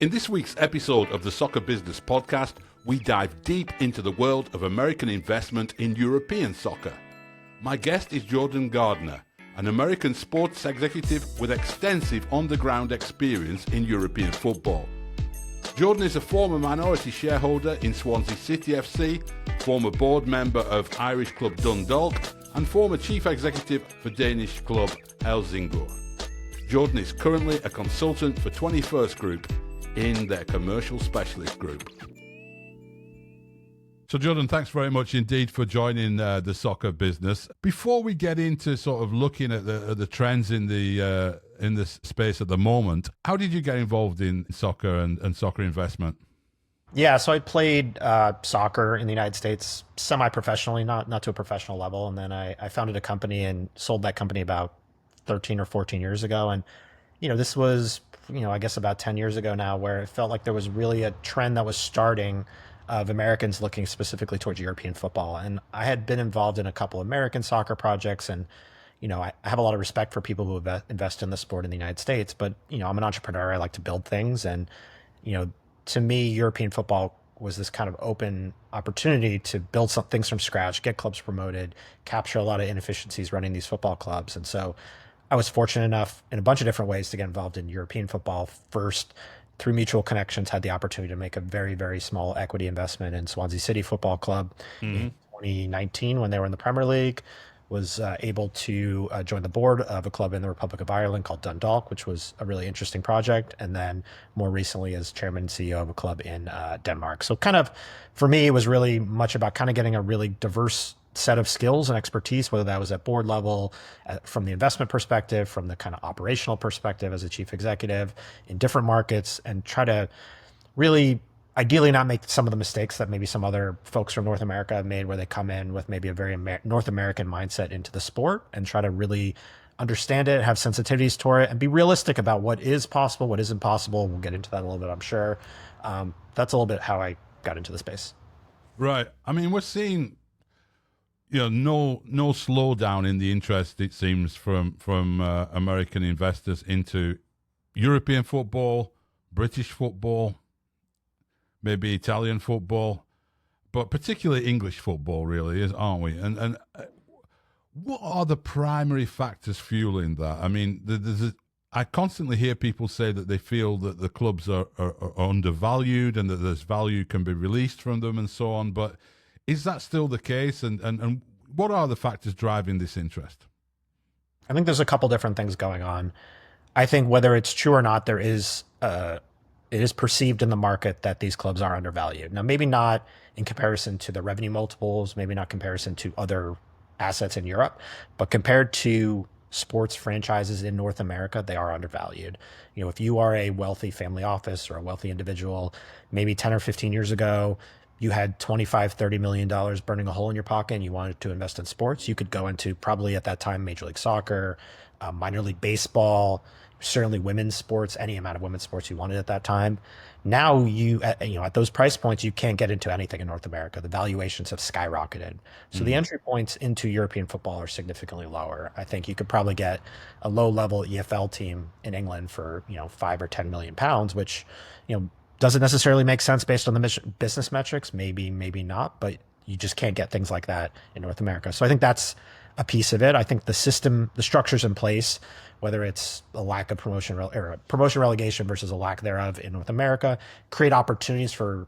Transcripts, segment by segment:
In this week's episode of the Soccer Business Podcast, we dive deep into the world of American investment in European soccer. My guest is Jordan Gardner, an American sports executive with extensive on-the-ground experience in European football. Jordan is a former minority shareholder in Swansea City FC, former board member of Irish club Dundalk, and former chief executive for Danish club Helsingborg. Jordan is currently a consultant for 21st Group in their commercial specialist group. So Jordan, thanks very much indeed for joining the soccer business. Before we get into sort of looking at the trends in this space at the moment, how did you get involved in soccer and soccer investment? Yeah, so I played soccer in the United States semi-professionally, not to a professional level, and then I founded a company and sold that company about 13 or 14 years ago. And this was I guess about 10 years ago now, where it felt like there was really a trend that was starting of Americans looking specifically towards European football. And I had been involved in a couple of American soccer projects, and I have a lot of respect for people who invest in the sport in the United States, but I'm an entrepreneur. I like to build things, and to me, European football was this kind of open opportunity to build some things from scratch, get clubs promoted, capture a lot of inefficiencies running these football clubs. And so I was fortunate enough in a bunch of different ways to get involved in European football. First, through mutual connections, had the opportunity to make a very, very small equity investment in Swansea City Football Club in 2019 when they were in the Premier League. Was able to join the board of a club in the Republic of Ireland called Dundalk, which was a really interesting project. And then more recently as chairman and CEO of a club in Denmark. So kind of, for me, it was really much about kind of getting a really diverse set of skills and expertise, whether that was at board level, from the investment perspective, from the kind of operational perspective as a chief executive in different markets, and try to really ideally not make some of the mistakes that maybe some other folks from North America have made, where they come in with maybe a very North American mindset into the sport and try to really understand it, have sensitivities toward it, and be realistic about what is possible, what isn't possible. We'll get into that a little bit, I'm sure. That's a little bit how I got into the space. Right. I mean, we're seeing no slowdown in the interest, it seems, from American investors into European football, British football, maybe Italian football, but particularly English football, really, aren't we? And what are the primary factors fueling that? I mean, I constantly hear people say that they feel that the clubs are undervalued and that there's value can be released from them and so on, but is that still the case? And what are the factors driving this interest? I think there's a couple different things going on. I think whether it's true or not, it is perceived in the market that these clubs are undervalued. Now, maybe not in comparison to the revenue multiples, maybe not comparison to other assets in Europe, but compared to sports franchises in North America, they are undervalued. If you are a wealthy family office or a wealthy individual, maybe 10 or 15 years ago, you had $25, $30 million burning a hole in your pocket and you wanted to invest in sports, you could go into probably at that time Major League Soccer, minor league baseball, certainly women's sports, any amount of women's sports you wanted at that time. Now at those price points, you can't get into anything in North America. The valuations have skyrocketed. So the entry points into European football are significantly lower. I think you could probably get a low level EFL team in England for, 5 or 10 million pounds, which, doesn't necessarily make sense based on the business metrics, maybe not, but you just can't get things like that in North America. So I think that's a piece of it. I think the system, the structures in place, whether it's a lack of promotion relegation versus a lack thereof in North America, create opportunities for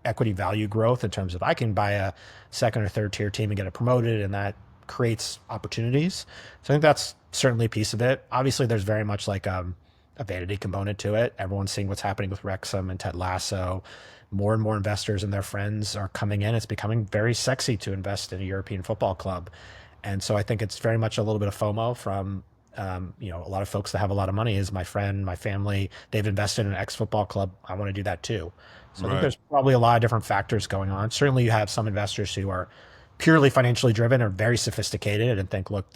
equity value growth in terms of I can buy a second or third tier team and get it promoted, and that creates opportunities. So I think that's certainly a piece of it. Obviously, there's very much like a vanity component to it. Everyone's seeing what's happening with Wrexham and Ted Lasso. More and more investors and their friends are coming in. It's becoming very sexy to invest in a European football club. And so I think it's very much a little bit of FOMO from, a lot of folks that have a lot of money. Is my friend, my family, they've invested in an X football club. I want to do that too. So I think there's probably a lot of different factors going on. Certainly you have some investors who are purely financially driven or very sophisticated and think, look,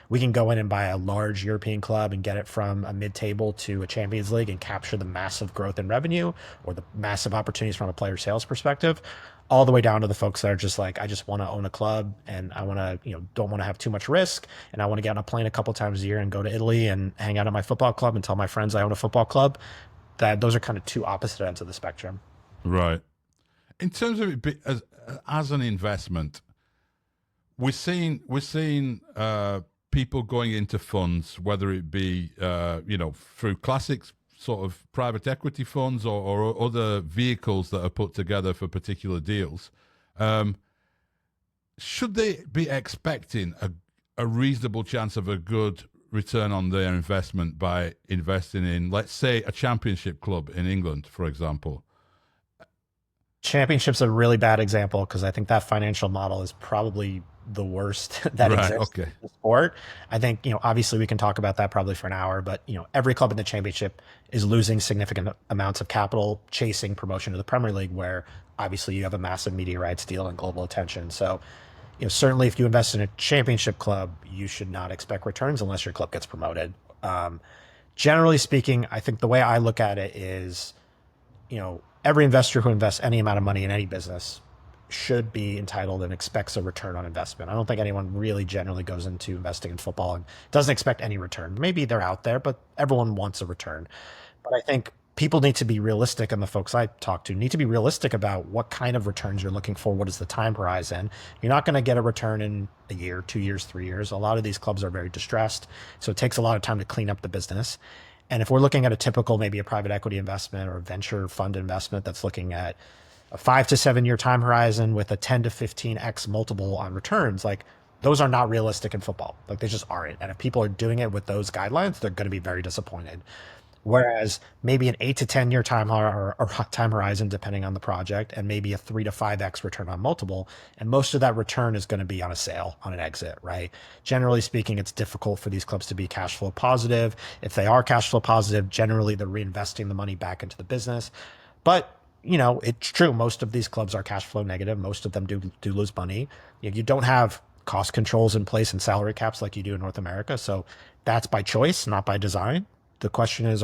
we can go in and buy a large European club and get it from a mid-table to a Champions League and capture the massive growth in revenue or the massive opportunities from a player sales perspective, all the way down to the folks that are just like, I just want to own a club and I want to, don't want to have too much risk. And I want to get on a plane a couple times a year and go to Italy and hang out at my football club and tell my friends I own a football club. that those are kind of two opposite ends of the spectrum. Right. In terms of it as an investment, we're seeing people going into funds, whether it be through classic sort of private equity funds or other vehicles that are put together for particular deals. Should they be expecting a reasonable chance of a good return on their investment by investing in, let's say, a championship club in England, for example? Championship's a really bad example because I think that financial model is probably the worst that Right. exists Okay. in the sport. I think, obviously we can talk about that probably for an hour, but every club in the championship is losing significant amounts of capital chasing promotion to the Premier League, where obviously you have a massive media rights deal and global attention. So, certainly if you invest in a championship club, you should not expect returns unless your club gets promoted. Generally speaking, I think the way I look at it is, every investor who invests any amount of money in any business should be entitled and expects a return on investment. I don't think anyone really generally goes into investing in football and doesn't expect any return. Maybe they're out there, but everyone wants a return. But I think people need to be realistic, and the folks I talk to need to be realistic about what kind of returns you're looking for. What is the time horizon? You're not going to get a return in a year, 2 years, 3 years. A lot of these clubs are very distressed, so it takes a lot of time to clean up the business. And if we're looking at a typical, maybe a private equity investment or a venture fund investment that's looking at a 5 to 7 year time horizon with a 10 to 15x multiple on returns, like those are not realistic in football. Like they just aren't. And if people are doing it with those guidelines, they're going to be very disappointed. Whereas maybe an 8 to 10 year or time horizon, depending on the project, and maybe a 3 to 5x return on multiple. And most of that return is going to be on a sale, on an exit, right? Generally speaking, it's difficult for these clubs to be cash flow positive. If they are cash flow positive, generally they're reinvesting the money back into the business. But it's true. Most of these clubs are cash flow negative. Most of them do lose money. You don't have cost controls in place and salary caps like you do in North America. So that's by choice, not by design. The question is,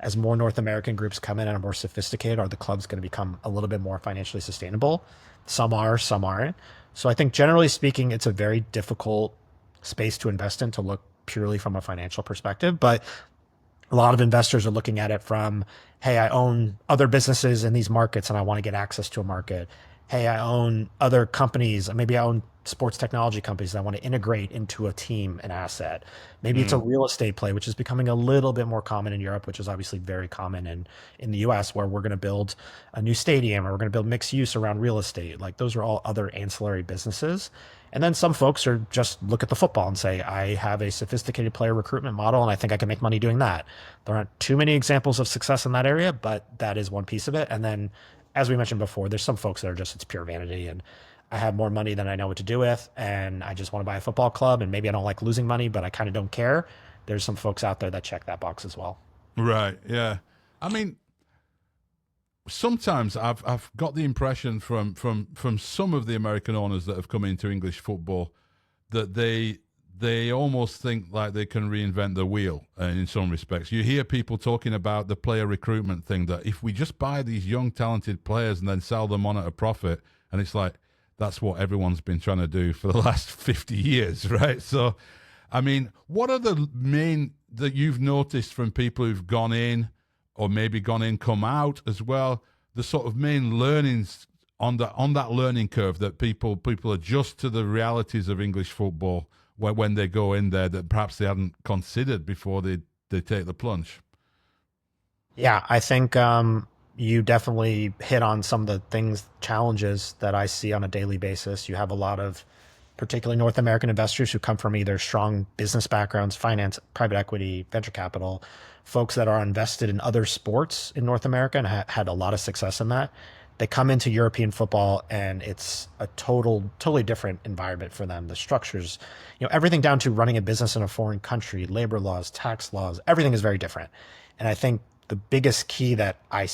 as more North American groups come in and are more sophisticated, are the clubs going to become a little bit more financially sustainable? Some are, some aren't. So I think generally speaking, it's a very difficult space to invest in to look purely from a financial perspective. But a lot of investors are looking at it from, hey, I own other businesses in these markets and I want to get access to a market. Hey, I own other companies. Maybe I own sports technology companies that I want to integrate into a team, an asset. Maybe it's a real estate play, which is becoming a little bit more common in Europe, which is obviously very common in the US, where we're going to build a new stadium or we're going to build mixed use around real estate. Like those are all other ancillary businesses. And then some folks are just look at the football and say, I have a sophisticated player recruitment model and I think I can make money doing that. There aren't too many examples of success in that area, but that is one piece of it. And then, as we mentioned before, there's some folks that are just, it's pure vanity and I have more money than I know what to do with. And I just want to buy a football club. And maybe I don't like losing money, but I kind of don't care. There's some folks out there that check that box as well. Right. Yeah. I mean, sometimes I've got the impression from some of the American owners that have come into English football that they almost think like they can reinvent the wheel in some respects. You hear people talking about the player recruitment thing, that if we just buy these young talented players and then sell them on at a profit, and it's like that's what everyone's been trying to do for the last 50 years, right? So, I mean, what are the main that you've noticed from people who've gone in or maybe gone in, come out as well, the sort of main learnings on that learning curve that people adjust to the realities of English football when they go in there that perhaps they hadn't considered before they take the plunge? Yeah, I think you definitely hit on some of the challenges that I see on a daily basis. You have a lot of particularly North American investors who come from either strong business backgrounds, finance, private equity, venture capital, folks that are invested in other sports in North America and had a lot of success in that. They come into European football and it's a totally different environment for them. The structures, everything down to running a business in a foreign country, labor laws, tax laws, everything is very different. And I think the biggest key that I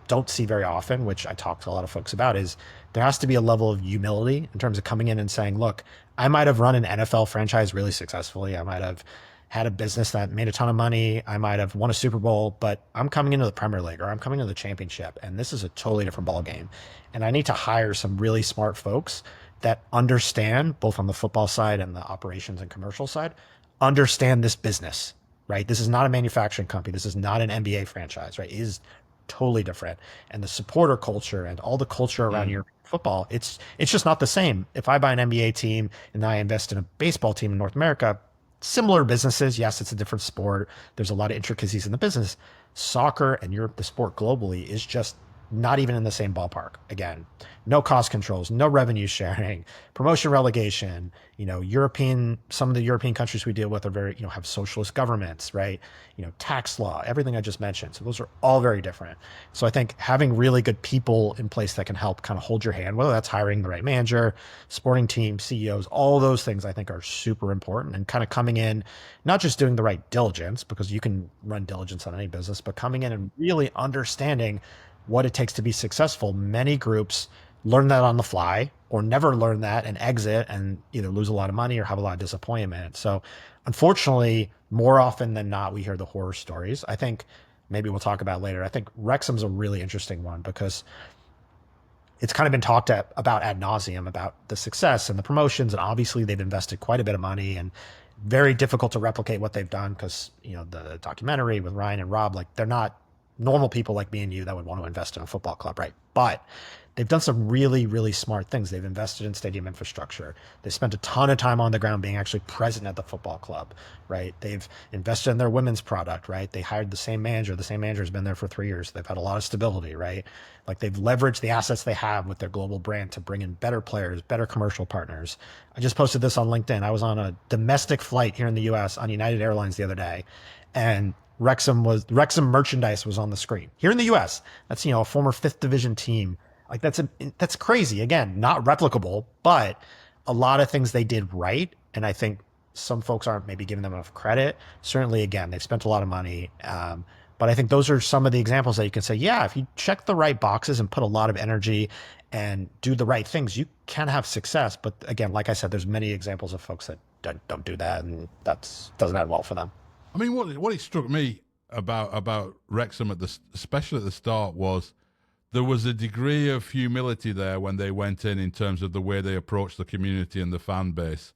don't see very often, which I talk to a lot of folks about, is there has to be a level of humility in terms of coming in and saying, look, I might have run an NFL franchise really successfully. I might have had a business that made a ton of money. I might have won a Super Bowl, but I'm coming into the Premier League or I'm coming into the championship. And this is a totally different ball game. And I need to hire some really smart folks that understand, both on the football side and the operations and commercial side, understand this business, right? This is not a manufacturing company. This is not an NBA franchise, right? It is totally different. And the supporter culture and all the culture around European football, it's just not the same. If I buy an NBA team and I invest in a baseball team in North America, similar businesses. Yes, it's a different sport. There's a lot of intricacies in the business. Soccer and Europe, the sport globally, is just not even in the same ballpark. Again, no cost controls, no revenue sharing, promotion relegation. Some of the European countries we deal with are very, have socialist governments, right? Tax law, everything I just mentioned. So those are all very different. So I think having really good people in place that can help kind of hold your hand, whether that's hiring the right manager, sporting team, CEOs, all those things I think are super important, and kind of coming in, not just doing the right diligence, because you can run diligence on any business, but coming in and really understanding what it takes to be successful. Many groups learn that on the fly or never learn that and exit and either lose a lot of money or have a lot of disappointment. So unfortunately, more often than not, we hear the horror stories. I think maybe we'll talk about later. I think Wrexham's a really interesting one because it's kind of been talked about ad nauseum about the success and the promotions. And obviously they've invested quite a bit of money, and very difficult to replicate what they've done because, the documentary with Ryan and Rob, like, they're not normal people like me and you that would want to invest in a football club, right? But they've done some really, really smart things. They've invested in stadium infrastructure. They spent a ton of time on the ground being actually present at the football club, right? They've invested in their women's product, right? They hired the same manager. The same manager has been there for 3 years. They've had a lot of stability, right? Like, they've leveraged the assets they have with their global brand to bring in better players, better commercial partners. I just posted this on LinkedIn. I was on a domestic flight here in the US on United Airlines the other day, and Wrexham merchandise was on the screen here in the US. That's, a former 5th division team. Like, that's crazy. Again, not replicable, but a lot of things they did right. And I think some folks aren't maybe giving them enough credit. Certainly, again, they've spent a lot of money. But I think those are some of the examples that you can say, yeah, if you check the right boxes and put a lot of energy and do the right things, you can have success. But again, like I said, there's many examples of folks that don't do that, and that doesn't end well for them. I mean, what it struck me about Wrexham especially at the start, was there was a degree of humility there when they went in terms of the way they approached the community and the fan base,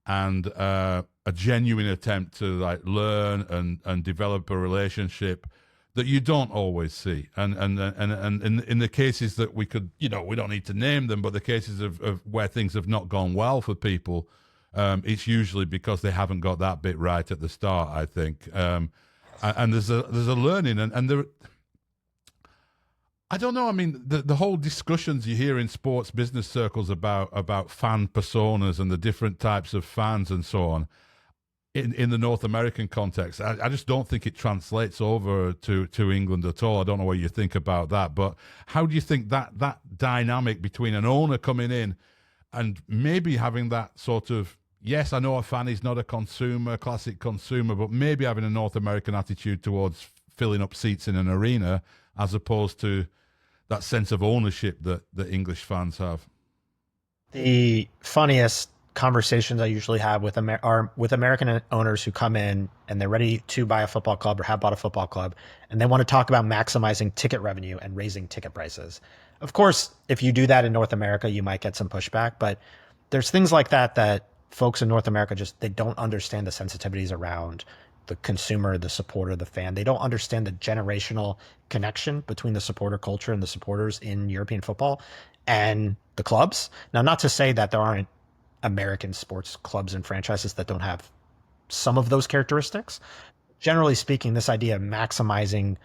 and a genuine attempt to learn and develop a relationship that you don't always see. And in the cases that we could, we don't need to name them, but the cases of where things have not gone well for people, it's usually because they haven't got that bit right at the start, I think. And there's a learning, and there, I don't know. I mean, the whole discussions you hear in sports business circles about fan personas and the different types of fans and so on in the North American context, I just don't think it translates over to England at all. I don't know what you think about that, but how do you think that dynamic between an owner coming in and maybe having that sort of, yes, I know a fan is not a classic consumer, but maybe having a North American attitude towards filling up seats in an arena as opposed to that sense of ownership that English fans have? The funniest conversations I usually have are with American owners who come in and they're ready to buy a football club or have bought a football club, and they want to talk about maximizing ticket revenue and raising ticket prices. Of course, if you do that in North America, you might get some pushback, but there's things like that folks in North America they don't understand the sensitivities around the consumer, the supporter, the fan. They don't understand the generational connection between the supporter culture and the supporters in European football and the clubs. Now, not to say that there aren't American sports clubs and franchises that don't have some of those characteristics. Generally speaking, this idea of maximizing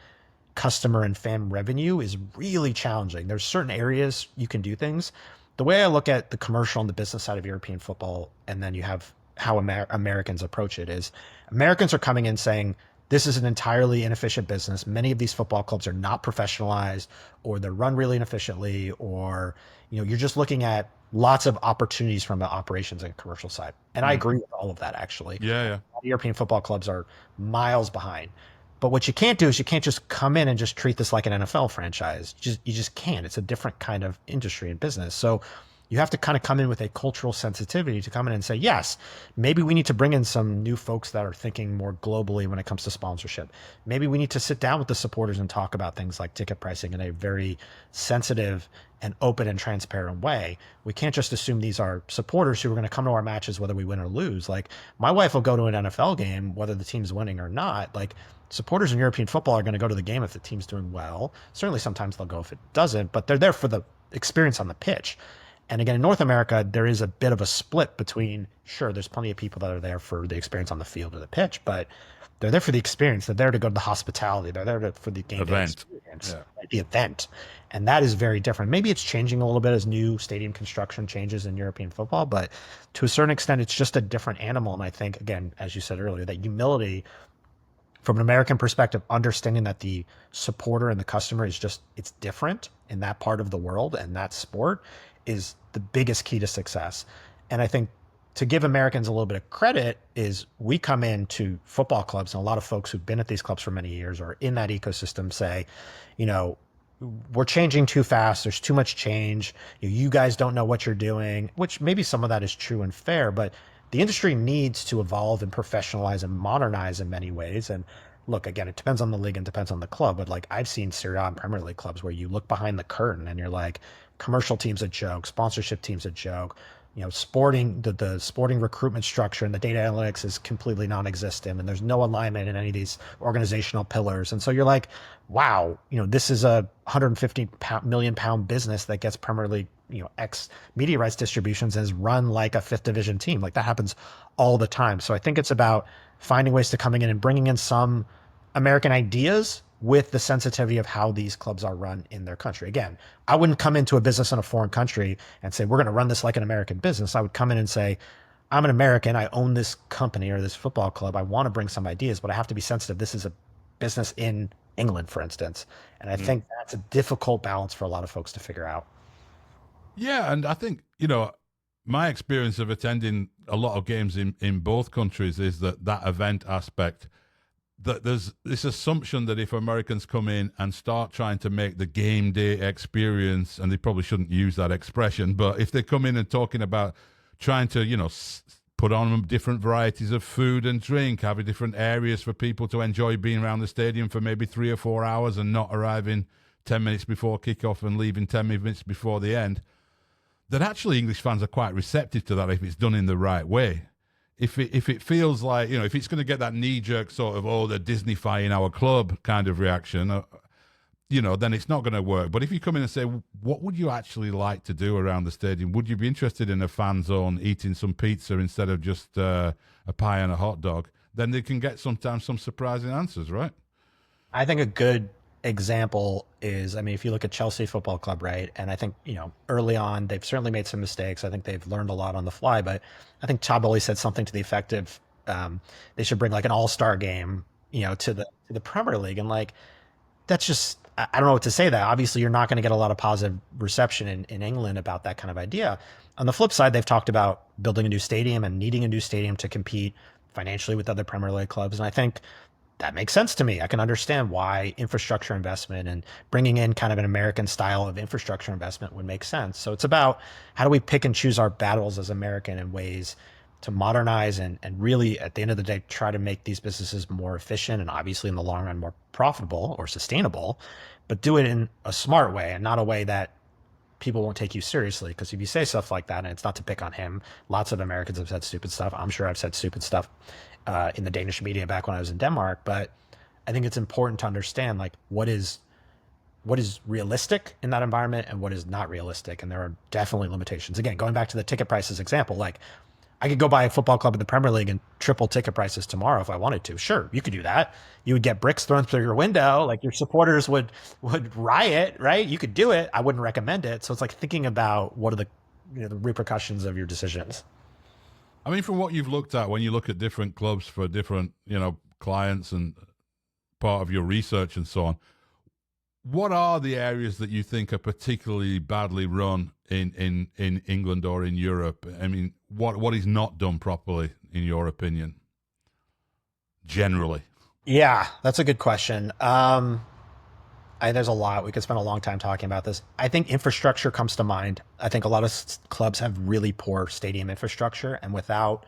customer and fan revenue is really challenging. There's certain areas you can do things. The way I look at the commercial and the business side of European football, and then you have how Americans approach it, is Americans are coming in saying, this is an entirely inefficient business. Many of these football clubs are not professionalized, or they're run really inefficiently, or you're just looking at lots of opportunities from the operations and commercial side. And I agree with all of that, actually. Yeah. European football clubs are miles behind. But what you can't do is you can't just come in and just treat this like an NFL franchise. You just can't. It's a different kind of industry and business. So you have to kind of come in with a cultural sensitivity to come in and say, yes, maybe we need to bring in some new folks that are thinking more globally when it comes to sponsorship. Maybe we need to sit down with the supporters and talk about things like ticket pricing in a very sensitive and open and transparent way. We can't just assume these are supporters who are going to come to our matches whether we win or lose. Like, my wife will go to an NFL game whether the team's winning or not. Like, supporters in European football are going to go to the game if the team's doing well. Certainly sometimes they'll go if it doesn't, but they're there for the experience on the pitch. And again, in North America, there is a bit of a split between, sure, there's plenty of people that are there for the experience on the field or the pitch, but they're there for the experience. They're there to go to the hospitality. They're there for the game day experience, the event. And that is very different. Maybe it's changing a little bit as new stadium construction changes in European football, but to a certain extent, it's just a different animal. And I think, again, as you said earlier, that humility from an American perspective, understanding that the supporter and the customer is just, it's different in that part of the world and that sport is the biggest key to success. And I think to give Americans a little bit of credit is we come into football clubs and a lot of folks who've been at these clubs for many years or in that ecosystem say, you know, we're changing too fast. There's too much change. You guys don't know what you're doing, which maybe some of that is true and fair, but the industry needs to evolve and professionalize and modernize in many ways. And look, again, it depends on the league and depends on the club, but like I've seen Serie A and Premier League clubs where you look behind the curtain and you're like, commercial team's a joke, sponsorship team's a joke, you know, sporting, the sporting recruitment structure and the data analytics is completely non-existent and there's no alignment in any of these organizational pillars. And so you're like, wow, you know, this is a 150 million pound business that gets Premier League, you know, X media rights distributions and is run like a fifth division team. Like that happens all the time. So I think it's about finding ways to coming in and bringing in some American ideas with the sensitivity of how these clubs are run in their country. Again, I wouldn't come into a business in a foreign country and say, we're going to run this like an American business. I would come in and say, I'm an American. I own this company or this football club. I want to bring some ideas, but I have to be sensitive. This is a business in England, for instance. And I think that's a difficult balance for a lot of folks to figure out. Yeah. And I think, you know, my experience of attending a lot of games in both countries is that event aspect, that there's this assumption that if Americans come in and start trying to make the game day experience, and they probably shouldn't use that expression, but if they come in and talking about trying to, you know, put on different varieties of food and drink, having different areas for people to enjoy being around the stadium for maybe 3 or 4 hours and not arriving 10 minutes before kickoff and leaving 10 minutes before the end, that actually English fans are quite receptive to that if it's done in the right way. If it feels like, you know, if it's going to get that knee-jerk sort of, oh, they're Disney-fying our club kind of reaction, you know, then it's not going to work. But if you come in and say, what would you actually like to do around the stadium? Would you be interested in a fan zone eating some pizza instead of just a pie and a hot dog? Then they can get sometimes some surprising answers, right? I think a good example is, I mean, if you look at Chelsea Football Club, right? And I think, you know, early on, they've certainly made some mistakes. I think they've learned a lot on the fly, but I think Chaboli said something to the effect of they should bring like an all-star game, you know, to the Premier League. And like, that's just, I don't know what to say that. Obviously, you're not going to get a lot of positive reception in England about that kind of idea. On the flip side, they've talked about building a new stadium and needing a new stadium to compete financially with other Premier League clubs. And I think that makes sense to me. I can understand why infrastructure investment and bringing in kind of an American style of infrastructure investment would make sense. So it's about how do we pick and choose our battles as American in ways to modernize and really, at the end of the day, try to make these businesses more efficient and obviously in the long run more profitable or sustainable, but do it in a smart way and not a way that people won't take you seriously. Because if you say stuff like that, and it's not to pick on him, lots of Americans have said stupid stuff. I'm sure I've said stupid stuff in the Danish media back when I was in Denmark. But I think it's important to understand like what is realistic in that environment and what is not realistic. And there are definitely limitations. Again, going back to the ticket prices example, like I could go buy a football club in the Premier League and triple ticket prices tomorrow if I wanted to. Sure, you could do that. You would get bricks thrown through your window. Like your supporters would riot, right? You could do it. I wouldn't recommend it. So it's like thinking about what are the, you know, the repercussions of your decisions. I mean, from what you've looked at, when you look at different clubs for different, you know, clients and part of your research and so on, what are the areas that you think are particularly badly run in England or in Europe? I mean, what is not done properly, in your opinion, generally? Yeah, that's a good question. There's a lot. We could spend a long time talking about this. I think infrastructure comes to mind. I think a lot of clubs have really poor stadium infrastructure, and without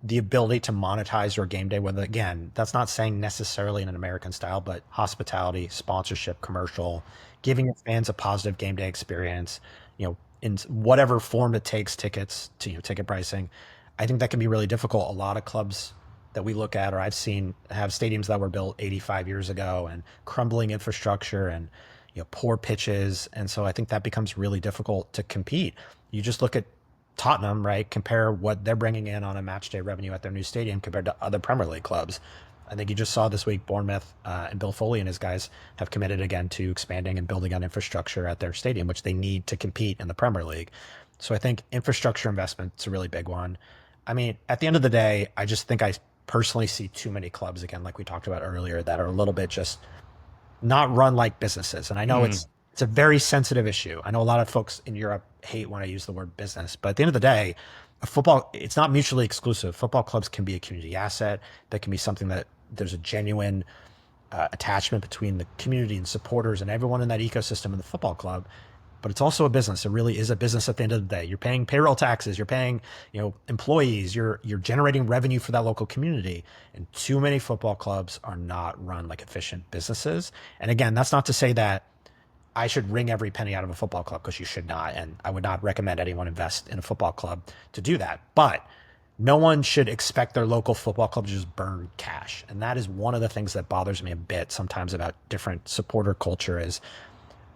the ability to monetize your game day, whether, again, that's not saying necessarily in an American style, but hospitality, sponsorship, commercial, giving your fans a positive game day experience, you know, in whatever form it takes, tickets to, you know, ticket pricing. I think that can be really difficult. A lot of clubs that we look at, or I've seen, have stadiums that were built 85 years ago and crumbling infrastructure and poor pitches, and so I think that becomes really difficult to compete. You just look at Tottenham, right? Compare what they're bringing in on a match day revenue at their new stadium compared to other Premier League clubs. I think you just saw this week Bournemouth and Bill Foley and his guys have committed again to expanding and building on infrastructure at their stadium, which they need to compete in the Premier League. So I think infrastructure investment is a really big one. I mean, at the end of the day, I just think I personally see too many clubs, again, like we talked about earlier, that are a little bit just not run like businesses. And I know it's a very sensitive issue. I know a lot of folks in Europe hate when I use the word business, but at the end of the day, football, it's not mutually exclusive. Football clubs can be a community asset. That can be something that there's a genuine attachment between the community and supporters and everyone in that ecosystem in the football club. But it's also a business. It really is a business at the end of the day. You're paying payroll taxes, you're paying, employees, you're generating revenue for that local community. And too many football clubs are not run like efficient businesses. And again, that's not to say that I should wring every penny out of a football club, because you should not. And I would not recommend anyone invest in a football club to do that. But no one should expect their local football club to just burn cash. And that is one of the things that bothers me a bit sometimes about different supporter culture is,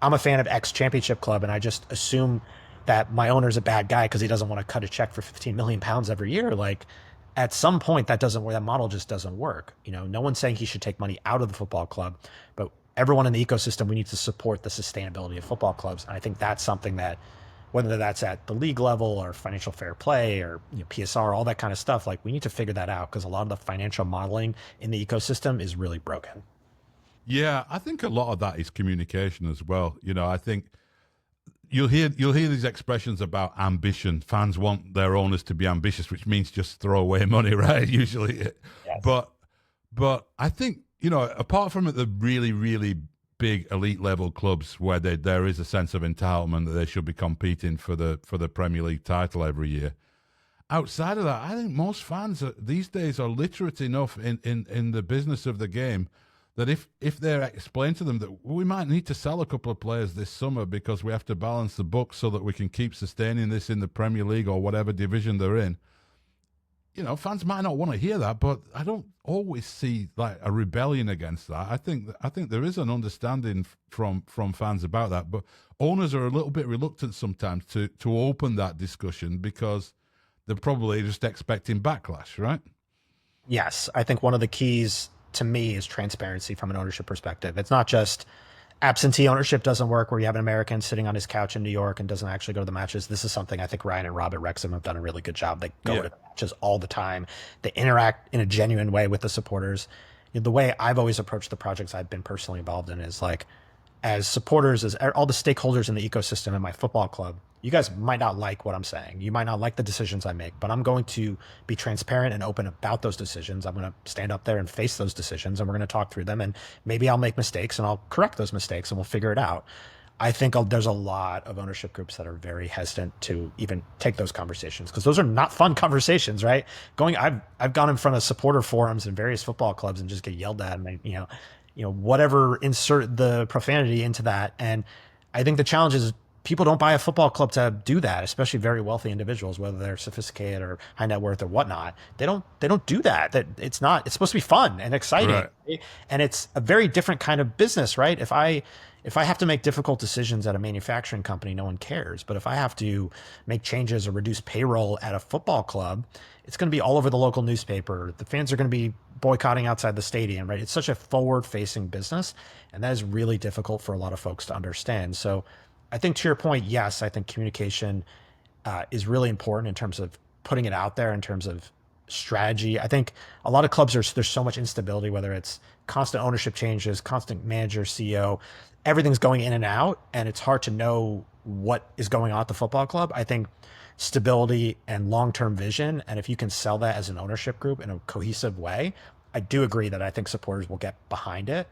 I'm a fan of X championship club, and I just assume that my owner's a bad guy because he doesn't want to cut a check for 15 million pounds every year. Like, at some point, that model just doesn't work. No one's saying he should take money out of the football club, but everyone in the ecosystem, we need to support the sustainability of football clubs. And I think that's something that, whether that's at the league level or financial fair play or PSR, all that kind of stuff, like, we need to figure that out, because a lot of the financial modeling in the ecosystem is really broken. Yeah, I think a lot of that is communication as well. I think you'll hear these expressions about ambition. Fans want their owners to be ambitious, which means just throw away money, right? Usually, yes. But I think apart from at the really, really big elite level clubs where there is a sense of entitlement that they should be competing for the Premier League title every year. Outside of that, I think most fans these days are literate enough in the business of the game that if they're explained to them that we might need to sell a couple of players this summer because we have to balance the books so that we can keep sustaining this in the Premier League or whatever division they're in, fans might not want to hear that, but I don't always see like a rebellion against that. I think there is an understanding from fans about that, but owners are a little bit reluctant sometimes to open that discussion because they're probably just expecting backlash, right? Yes, I think one of the keys to me is transparency from an ownership perspective. It's not just absentee ownership doesn't work where you have an American sitting on his couch in New York and doesn't actually go to the matches. This is something I think Ryan and Rob at Wrexham have done a really good job. They go to the matches all the time. They interact in a genuine way with the supporters. The way I've always approached the projects I've been personally involved in is like, as supporters, as all the stakeholders in the ecosystem in my football club, you guys might not like what I'm saying. You might not like the decisions I make, but I'm going to be transparent and open about those decisions. I'm going to stand up there and face those decisions, and we're going to talk through them. And maybe I'll make mistakes and I'll correct those mistakes and we'll figure it out. I think there's a lot of ownership groups that are very hesitant to even take those conversations, because those are not fun conversations, right? I've gone in front of supporter forums in various football clubs and just get yelled at, and whatever, insert the profanity into that. And I think the challenge is people don't buy a football club to do that, especially very wealthy individuals, whether they're sophisticated or high net worth or whatnot. They don't do that. It's supposed to be fun and exciting. Right? And it's a very different kind of business, right? If I have to make difficult decisions at a manufacturing company, no one cares. But if I have to make changes or reduce payroll at a football club, it's going to be all over the local newspaper. The fans are going to be boycotting outside the stadium, right? It's such a forward-facing business, and that is really difficult for a lot of folks to understand. So I think, to your point, yes, I think communication is really important in terms of putting it out there, in terms of strategy. I think a lot of clubs, there's so much instability, whether it's constant ownership changes, constant manager, CEO, everything's going in and out, and it's hard to know what is going on at the football club. I think stability and long-term vision, and if you can sell that as an ownership group in a cohesive way, I do agree that I think supporters will get behind it.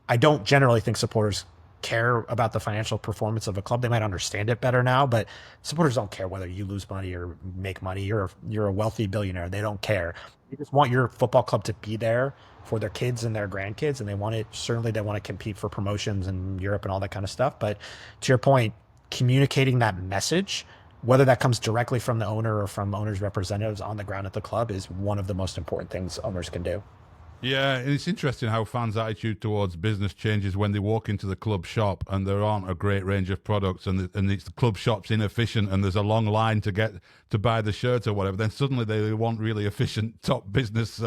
I don't generally think supporters care about the financial performance of a club. They might understand it better now, but supporters don't care whether you lose money or make money. You're a wealthy billionaire. They don't care. They just want your football club to be there for their kids and their grandkids, and they want to compete for promotions in Europe and all that kind of stuff. But to your point, communicating that message whether that comes directly from the owner or from owners' representatives on the ground at the club is one of the most important things owners can do. Yeah, and it's interesting how fans' attitude towards business changes when they walk into the club shop and there aren't a great range of products, and it's the club shop's inefficient and there's a long line to get to buy the shirt or whatever. Then suddenly they want really efficient top business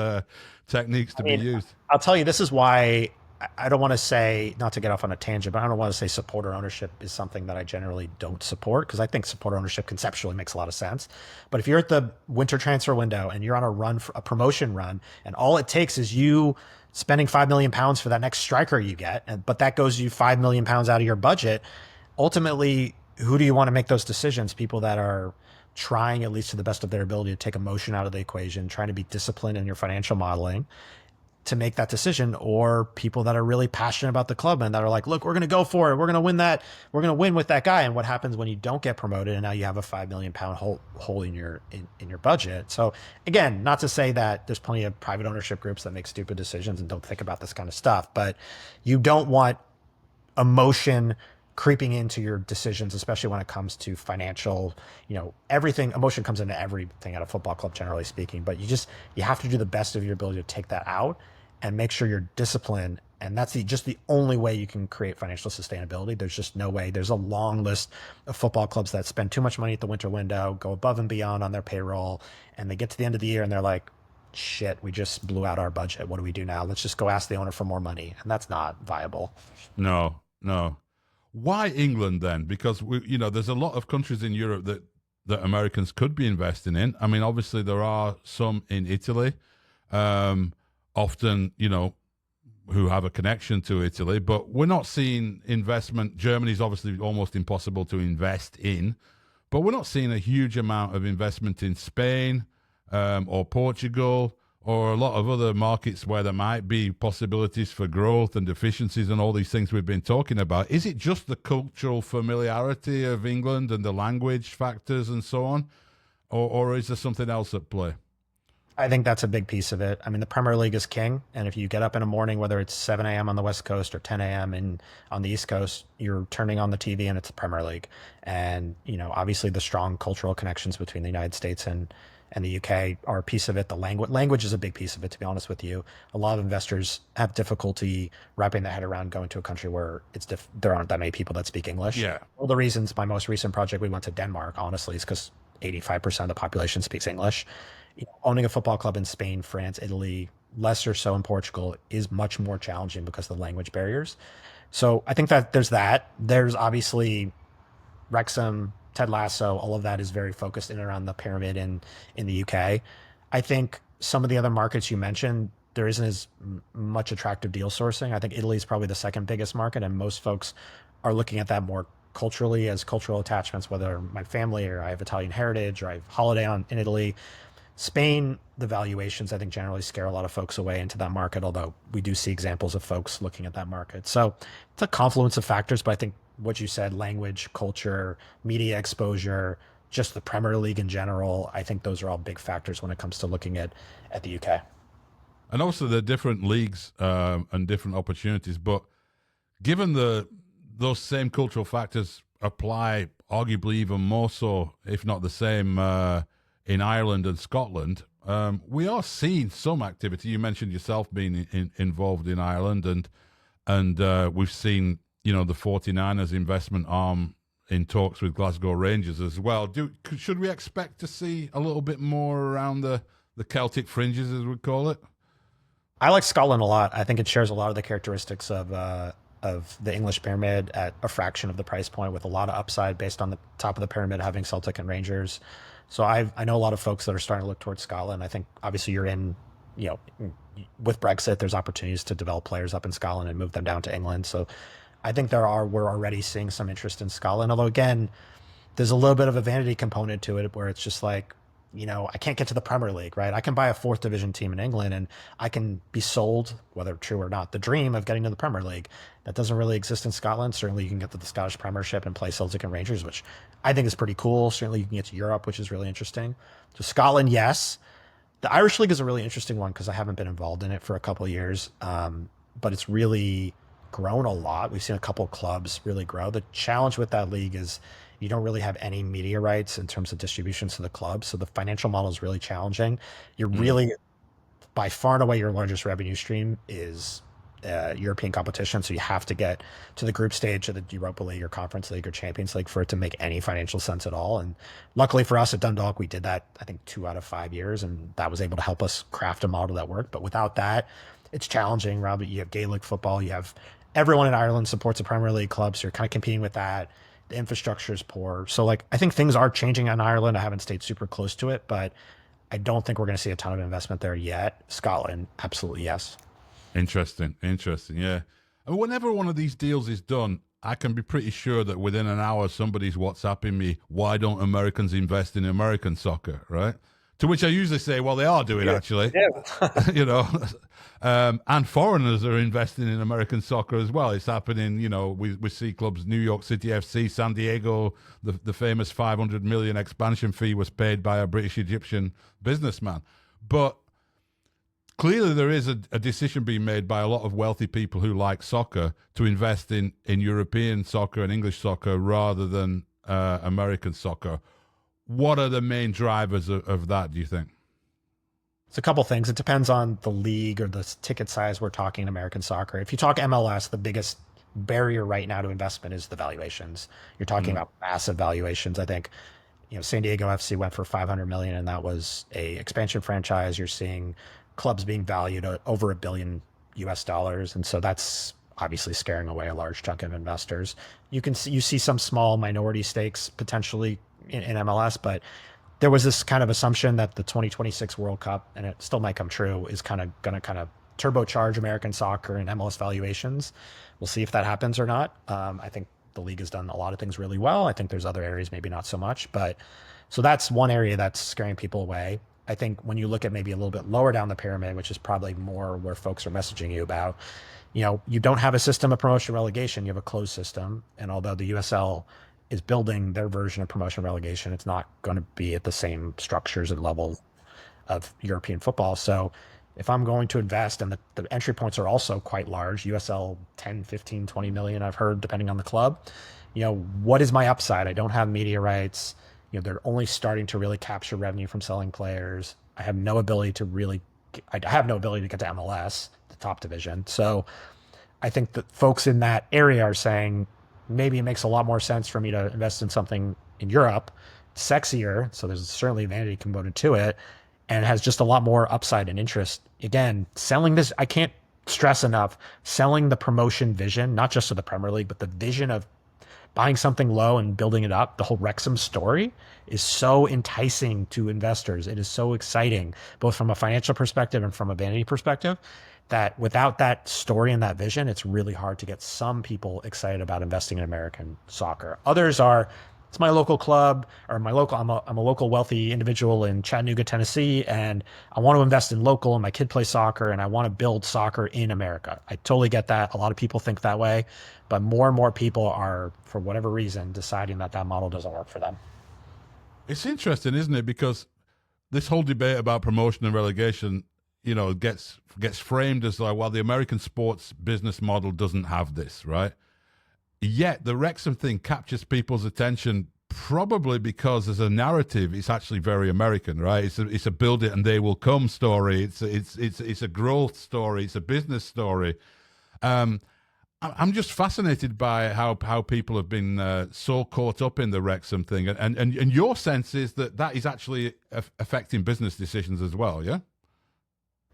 techniques to be used. I'll tell you, this is why I don't want to say, not to get off on a tangent, but I don't want to say supporter ownership is something that I generally don't support, because I think supporter ownership conceptually makes a lot of sense. But if you're at the winter transfer window and you're on a run, for a promotion run, and all it takes is you spending £5 million for that next striker you get, but that goes you £5 million out of your budget, ultimately, who do you want to make those decisions? People that are trying, at least to the best of their ability, to take emotion out of the equation, trying to be disciplined in your financial modeling to make that decision, or people that are really passionate about the club and that are like, look, we're going to go for it. We're going to win that. We're going to win with that guy. And what happens when you don't get promoted and now you have a £5 million hole in your budget? So again, not to say that there's plenty of private ownership groups that make stupid decisions and don't think about this kind of stuff, but you don't want emotion creeping into your decisions, especially when it comes to financial, everything. Emotion comes into everything at a football club, generally speaking, but you have to do the best of your ability to take that out and make sure you're disciplined. And that's just the only way you can create financial sustainability. There's just no way. There's a long list of football clubs that spend too much money at the winter window, go above and beyond on their payroll, and they get to the end of the year and they're like, shit, we just blew out our budget. What do we do now? Let's just go ask the owner for more money. And that's not viable. No, no. Why England then? Because there's a lot of countries in Europe that Americans could be investing in. I mean, obviously there are some in Italy, often, who have a connection to Italy, but we're not seeing investment. Germany's obviously almost impossible to invest in, but we're not seeing a huge amount of investment in Spain or Portugal, or a lot of other markets where there might be possibilities for growth and efficiencies and all these things we've been talking about. Is it just the cultural familiarity of England and the language factors and so on? Or is there something else at play? I think that's a big piece of it. I mean, the Premier League is king. And if you get up in the morning, whether it's 7 a.m. on the West Coast or 10 a.m. on the East Coast, you're turning on the TV and it's the Premier League. And, obviously the strong cultural connections between the United States and the UK are a piece of it. The language is a big piece of it, to be honest with you. A lot of investors have difficulty wrapping their head around going to a country where there aren't that many people that speak English. Yeah. One of the reasons my most recent project, we went to Denmark, honestly, is because 85% of the population speaks English. Owning a football club in Spain, France, Italy, less or so in Portugal is much more challenging because of the language barriers. So I think that there's that. There's obviously Wrexham, Ted Lasso, all of that is very focused in and around the pyramid in the UK. I think some of the other markets you mentioned, there isn't as much attractive deal sourcing. I think Italy is probably the second biggest market, and most folks are looking at that more culturally as cultural attachments, whether my family or I have Italian heritage or I have holiday in Italy. Spain, the valuations, I think, generally scare a lot of folks away into that market, although we do see examples of folks looking at that market. So it's a confluence of factors, but I think what you said, language, culture, media exposure, just the Premier League in general, I think those are all big factors when it comes to looking at the UK. And also the different leagues and different opportunities, but given those same cultural factors apply arguably even more so, if not the same, in Ireland and Scotland, we are seeing some activity. You mentioned yourself being involved in Ireland, and we've seen the 49ers investment arm in talks with Glasgow Rangers as well. Should we expect to see a little bit more around the Celtic fringes, as we call it? I like Scotland a lot. I think it shares a lot of the characteristics of the English pyramid at a fraction of the price point, with a lot of upside based on the top of the pyramid having Celtic and Rangers. So I know a lot of folks that are starting to look towards Scotland. I think obviously you're in, with Brexit, there's opportunities to develop players up in Scotland and move them down to England. So I think we're already seeing some interest in Scotland. Although again, there's a little bit of a vanity component to it where it's just like, I can't get to the Premier League, right? I can buy a fourth division team in England and I can be sold, whether true or not, the dream of getting to the Premier League. That doesn't really exist in Scotland. Certainly you can get to the Scottish Premiership and play Celtic and Rangers, which I think is pretty cool. Certainly you can get to Europe, which is really interesting. So Scotland, yes. The Irish League is a really interesting one because I haven't been involved in it for a couple of years. But it's really grown a lot. We've seen a couple of clubs really grow. The challenge with that league is you don't really have any media rights in terms of distributions to the club. So the financial model is really challenging. You're really, by far and away, your largest revenue stream is European competition. So you have to get to the group stage of the Europa League or Conference League or Champions League for it to make any financial sense at all. And luckily for us at Dundalk, we did that, I think, 2 out of 5 years. And that was able to help us craft a model that worked. But without that, it's challenging, Rob. You have Gaelic football. You have everyone in Ireland supports a Premier League club. So you're kind of competing with that. The infrastructure is poor. So like, I think things are changing in Ireland. I haven't stayed super close to it, but I don't think we're going to see a ton of investment there yet. Scotland, absolutely yes. Interesting. Yeah. And whenever one of these deals is done, I can be pretty sure that within an hour somebody's WhatsApping me, why don't Americans invest in American soccer, right? To which I usually say, well, they are doing actually, you know, and foreigners are investing in American soccer as well. It's happening, you know, we see clubs, New York City FC, San Diego, the famous 500 million expansion fee was paid by a British Egyptian businessman. But clearly there is a decision being made by a lot of wealthy people who like soccer to invest in European soccer and English soccer rather than American soccer. What are the main drivers of that, do you think? It's a couple things. It depends on the league or the ticket size we're talking in American soccer. If you talk MLS, the biggest barrier right now to investment is the valuations. You're talking about massive valuations. I think, you know, San Diego FC went for 500 million, and that was a expansion franchise. You're seeing clubs being valued at over $1 billion US, and so that's obviously scaring away a large chunk of investors. You see some small minority stakes potentially in MLS, but there was this kind of assumption that the 2026 World Cup, and it still might come true, is kind of going to kind of turbocharge American soccer and MLS valuations. We'll see if that happens or not. I think the league has done a lot of things really well. I think there's other areas maybe not so much, but so that's one area that's scaring people away. I think when you look at maybe a little bit lower down the pyramid, which is probably more where folks are messaging you about, you know, you don't have a system of promotion relegation, you have a closed system. And although the USL is building their version of promotion relegation, it's not going to be at the same structures and level of European football. So if I'm going to invest, and the entry points are also quite large, USL 10, 15, 20 million, I've heard, depending on the club, you know, what is my upside? I don't have media rights. You know, they're only starting to really capture revenue from selling players. I have no ability to get to MLS, the top division. So I think that folks in that area are saying, maybe it makes a lot more sense for me to invest in something in Europe, sexier. So there's certainly a vanity component to it, and it has just a lot more upside and interest. Again, selling this, I can't stress enough, selling the promotion vision, not just of the Premier League, but the vision of buying something low and building it up. The whole Wrexham story is so enticing to investors. It is so exciting, both from a financial perspective and from a vanity perspective, that without that story and that vision, it's really hard to get some people excited about investing in American soccer. Others are, it's my local club, or I'm a local wealthy individual in Chattanooga, Tennessee, and I want to invest in local, and my kid plays soccer, and I want to build soccer in America. I totally get that. A lot of people think that way, but more and more people are, for whatever reason, deciding that model doesn't work for them. It's interesting, isn't it? Because this whole debate about promotion and relegation, you know, gets framed as like, well, the American sports business model doesn't have this, right? Yet the Wrexham thing captures people's attention probably because as a narrative, it's actually very American, right? It's a build it and they will come story. It's a growth story. It's a business story. I'm just fascinated by how people have been so caught up in the Wrexham thing, and your sense is that is actually affecting business decisions as well, yeah.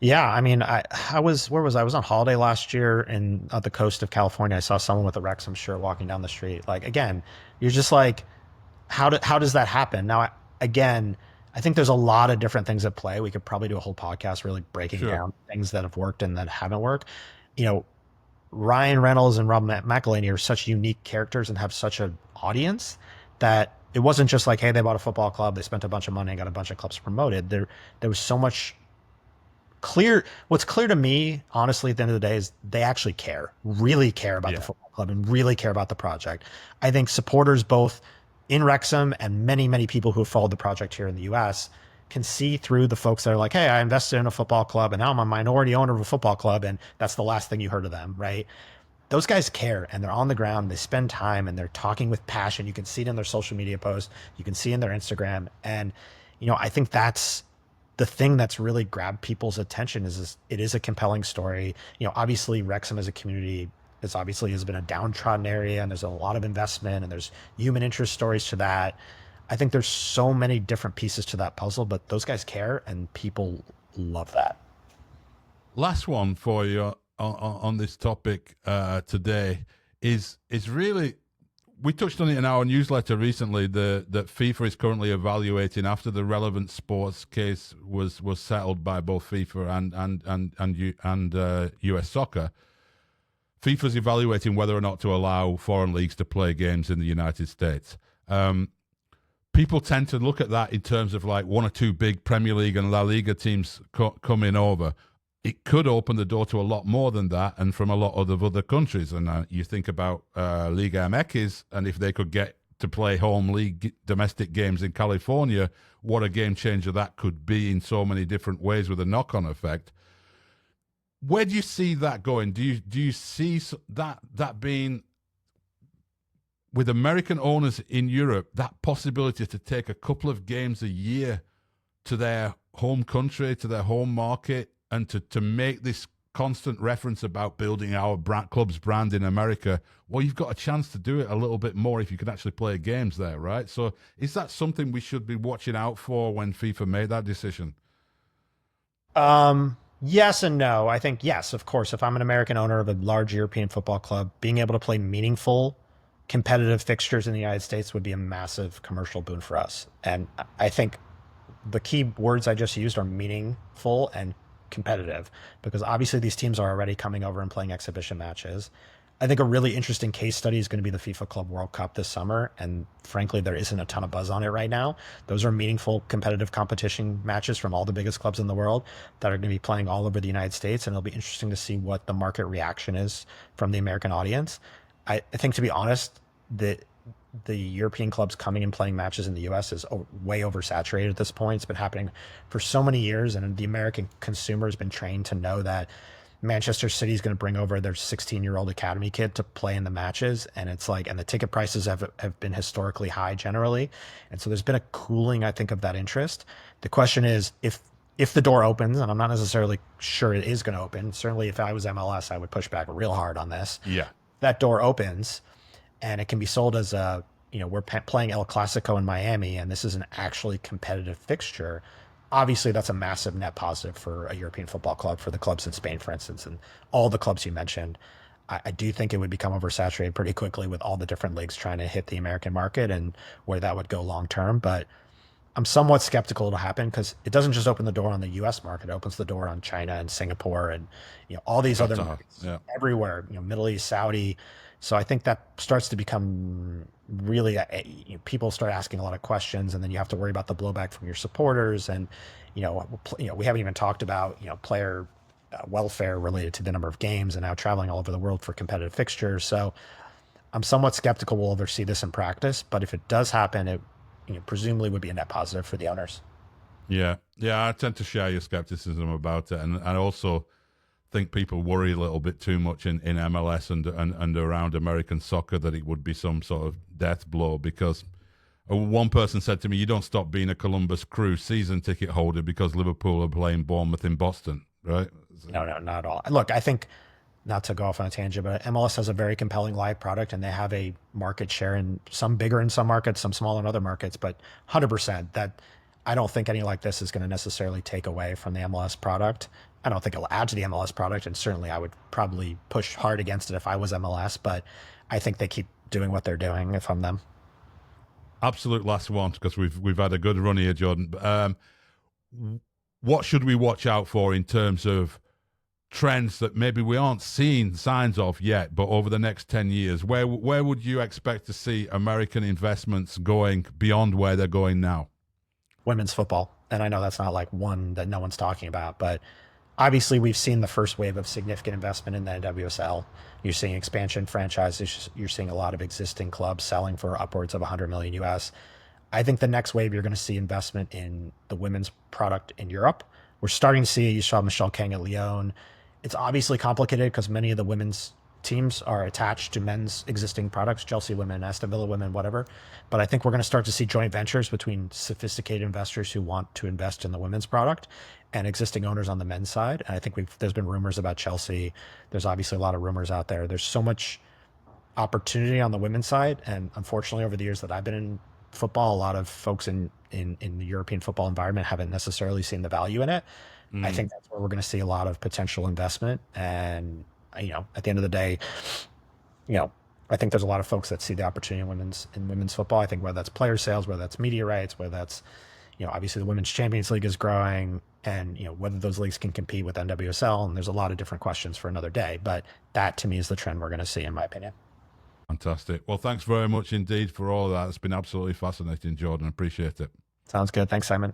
Yeah, I mean, I was on holiday last year in the coast of California. I saw someone with a Wrexham shirt walking down the street. Like, again, you're just like, how does that happen? Now, again, I think there's a lot of different things at play. We could probably do a whole podcast really breaking down things that have worked and that haven't worked. You know, Ryan Reynolds and Rob McElhenney are such unique characters and have such an audience that it wasn't just like, hey, they bought a football club, they spent a bunch of money and got a bunch of clubs promoted. There was so much what's clear to me, honestly, at the end of the day, is they actually really care about the football club and really care about the project. I think supporters both in Wrexham and many, many people who have followed the project here in the US can see through the folks that are like, hey, I invested in a football club and now I'm a minority owner of a football club. And that's the last thing you heard of them, right? those guys care and they're on the ground. They spend time and they're talking with passion. You can see it in their social media posts. You can see it in their Instagram. And, I think that's the thing that's really grabbed people's attention is it is a compelling story. Obviously Wrexham as a community is obviously has been a downtrodden area and there's a lot of investment and there's human interest stories to that. I think there's so many different pieces to that puzzle, but those guys care and people love that. Last one for you on this topic today is really, we touched on it in our newsletter recently, that FIFA is currently evaluating, after the relevant sports case was settled by both FIFA and US Soccer. FIFA's evaluating whether or not to allow foreign leagues to play games in the United States. People tend to look at that in terms of like one or two big Premier League and La Liga teams coming over. It could open the door to a lot more than that, and from a lot of other countries. And you think about Liga MX, and if they could get to play home league domestic games in California, what a game changer that could be in so many different ways with a knock-on effect. Where do you see that going? Do you see that being, with American owners in Europe, that possibility to take a couple of games a year to their home country, to their home market, and to make this constant reference about building our club's brand in America? Well, you've got a chance to do it a little bit more if you can actually play games there, right? So is that something we should be watching out for when FIFA made that decision? Yes and no. I think yes, of course. If I'm an American owner of a large European football club, being able to play meaningful competitive fixtures in the United States would be a massive commercial boon for us. And I think the key words I just used are meaningful and competitive, because obviously these teams are already coming over and playing exhibition matches. I think a really interesting case study is going to be the FIFA Club World Cup this summer. And frankly, there isn't a ton of buzz on it right now. Those are meaningful competitive competition matches from all the biggest clubs in the world that are going to be playing all over the United States. And it'll be interesting to see what the market reaction is from the American audience. I think, to be honest, the European clubs coming and playing matches in the US is way oversaturated at this point. It's been happening for so many years, and the American consumer has been trained to know that Manchester City is going to bring over their 16-year-old academy kid to play in the matches. And it's like, and the ticket prices have been historically high generally. And so there's been a cooling, I think, of that interest. The question is, if the door opens, and I'm not necessarily sure it is going to open, certainly if I was MLS, I would push back real hard on this. Yeah. That door opens and it can be sold as a, we're playing El Clasico in Miami and this is an actually competitive fixture. Obviously, that's a massive net positive for a European football club, for the clubs in Spain, for instance, and all the clubs you mentioned. I do think it would become oversaturated pretty quickly with all the different leagues trying to hit the American market and where that would go long term. But I'm somewhat skeptical it'll happen, because it doesn't just open the door on the U.S. market; it opens the door on China and Singapore and all these other markets everywhere. Middle East, Saudi. So I think that starts to become really people start asking a lot of questions, and then you have to worry about the blowback from your supporters, and we haven't even talked about player welfare related to the number of games and now traveling all over the world for competitive fixtures. So I'm somewhat skeptical we'll ever see this in practice, but if it does happen, it presumably would be a net positive for the owners. Yeah, I tend to share your skepticism about it, and I also think people worry a little bit too much in MLS and around American soccer that it would be some sort of death blow, because one person said to me, you don't stop being a Columbus Crew season ticket holder because Liverpool are playing Bournemouth in Boston, right? No, not at all. Look, I think, not to go off on a tangent, but MLS has a very compelling live product, and they have a market share in some bigger in some markets, some smaller in other markets, but 100% that I don't think anything like this is going to necessarily take away from the MLS product. I don't think it'll add to the MLS product, and certainly I would probably push hard against it if I was MLS, but I think they keep doing what they're doing if I'm them. Absolute last one, because we've had a good run here, Jordan. What should we watch out for in terms of trends that maybe we aren't seeing signs of yet, but over the next 10 years, where would you expect to see American investments going beyond where they're going now? Women's football. And I know that's not like one that no one's talking about, but obviously we've seen the first wave of significant investment in the NWSL. You're seeing expansion franchises. You're seeing a lot of existing clubs selling for upwards of 100 million US. I think the next wave, you're going to see investment in the women's product in Europe. We're starting to see, you saw Michelle Kang at Lyon. It's obviously complicated because many of the women's teams are attached to men's existing products, Chelsea women, Aston Villa women, whatever. But I think we're going to start to see joint ventures between sophisticated investors who want to invest in the women's product and existing owners on the men's side. And I think there's been rumors about Chelsea. There's obviously a lot of rumors out there. There's so much opportunity on the women's side. And unfortunately, over the years that I've been in football, a lot of folks in the European football environment haven't necessarily seen the value in it. I think that's where we're going to see a lot of potential investment. And, at the end of the day, I think there's a lot of folks that see the opportunity in women's football. I think whether that's player sales, whether that's media rights, whether that's, obviously the Women's Champions League is growing, and, whether those leagues can compete with NWSL. And there's a lot of different questions for another day. But that, to me, is the trend we're going to see, in my opinion. Fantastic. Well, thanks very much indeed for all of that. It's been absolutely fascinating, Jordan. Appreciate it. Sounds good. Thanks, Simon.